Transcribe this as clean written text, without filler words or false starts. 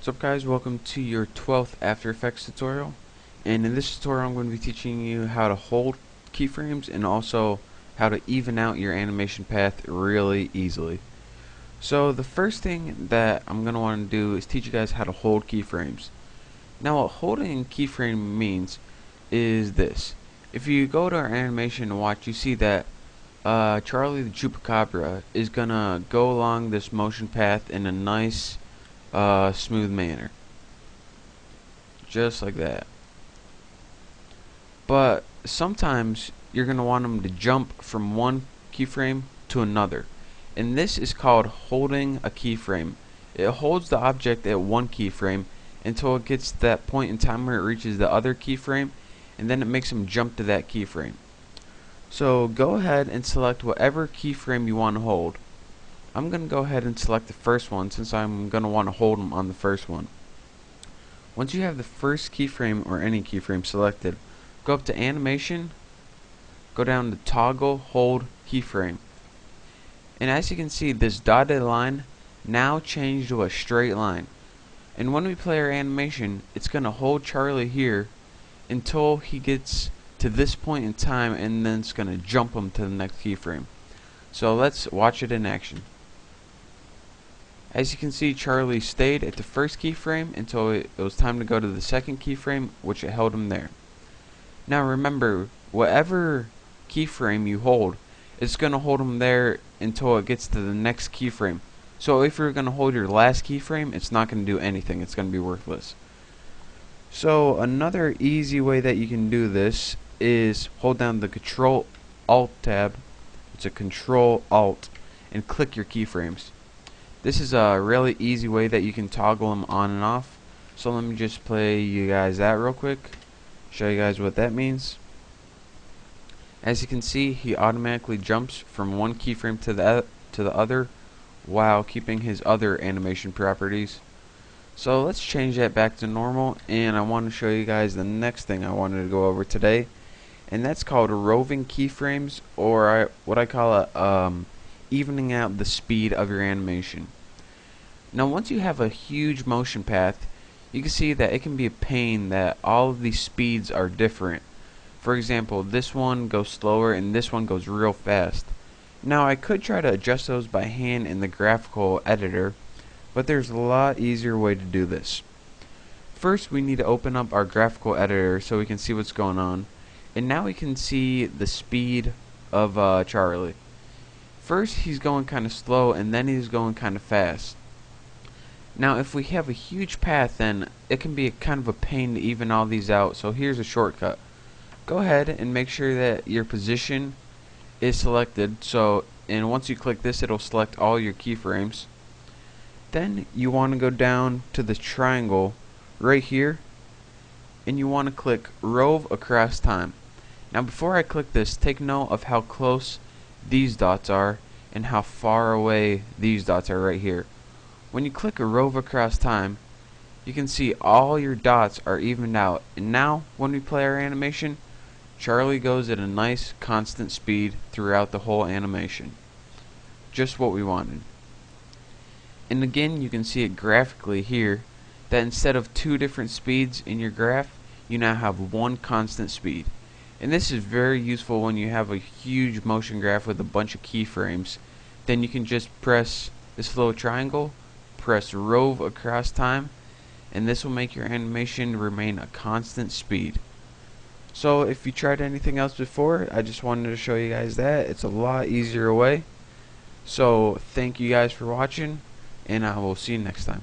What's up guys, welcome to your 12th After Effects tutorial, and in this tutorial I'm going to be teaching you how to hold keyframes and also how to even out your animation path really easily. So the first thing that I'm going to want to do is teach you guys how to hold keyframes. Now what holding a keyframe means is this. If you go to our animation and watch, you see that Charlie the Chupacabra is going to go along this motion path in a nice smooth manner, just like that. But sometimes you're going to want them to jump from one keyframe to another, and this is called holding a keyframe. It holds the object at one keyframe until it gets to that point in time where it reaches the other keyframe, and then it makes them jump to that keyframe. So go ahead and select whatever keyframe you want to hold. I'm going to go ahead and select the first one since I'm going to want to hold them on the first one. Once you have the first keyframe or any keyframe selected, go up to Animation, go down to Toggle Hold Keyframe. And as you can see, this dotted line now changed to a straight line. And when we play our animation, it's going to hold Charlie here until he gets to this point in time, and then it's going to jump him to the next keyframe. So let's watch it in action. As you can see, Charlie stayed at the first keyframe until it was time to go to the second keyframe, which it held him there. Now remember, whatever keyframe you hold, it's going to hold him there until it gets to the next keyframe. So if you're going to hold your last keyframe, it's not going to do anything. It's going to be worthless. So another easy way that you can do this is hold down the Control Alt tab. It's a Control Alt and click your keyframes. This is a really easy way that you can toggle them on and off. So let me just play you guys that real quick. Show you guys what that means. As you can see, he automatically jumps from one keyframe to the other while keeping his other animation properties. So let's change that back to normal, and I want to show you guys the next thing I wanted to go over today, and that's called roving keyframes, or what I call it, evening out the speed of your animation. Now once you have a huge motion path, you can see that it can be a pain that all of these speeds are different. For example, this one goes slower and this one goes real fast. Now I could try to adjust those by hand in the graphical editor, but there's a lot easier way to do this. First we need to open up our graphical editor so we can see what's going on, and now we can see the speed of Charlie. First he's going kind of slow and then he's going kind of fast. Now if we have a huge path, then it can be kind of a pain to even all these out, so here's a shortcut. Go ahead and make sure that your position is selected, and once you click this it'll select all your keyframes. Then you want to go down to the triangle right here and you want to click Rove Across Time. Now before I click this, take note of how close these dots are and how far away these dots are right here. When you click a Rove Across Time, you can see all your dots are evened out, and now when we play our animation, Charlie goes at a nice constant speed throughout the whole animation. Just what we wanted. And again, you can see it graphically here that instead of two different speeds in your graph, you now have one constant speed. And this is very useful when you have a huge motion graph with a bunch of keyframes. Then you can just press this little triangle, press Rove Across Time, and this will make your animation remain a constant speed. So if you tried anything else before, I just wanted to show you guys that. It's a lot easier way. So thank you guys for watching, and I will see you next time.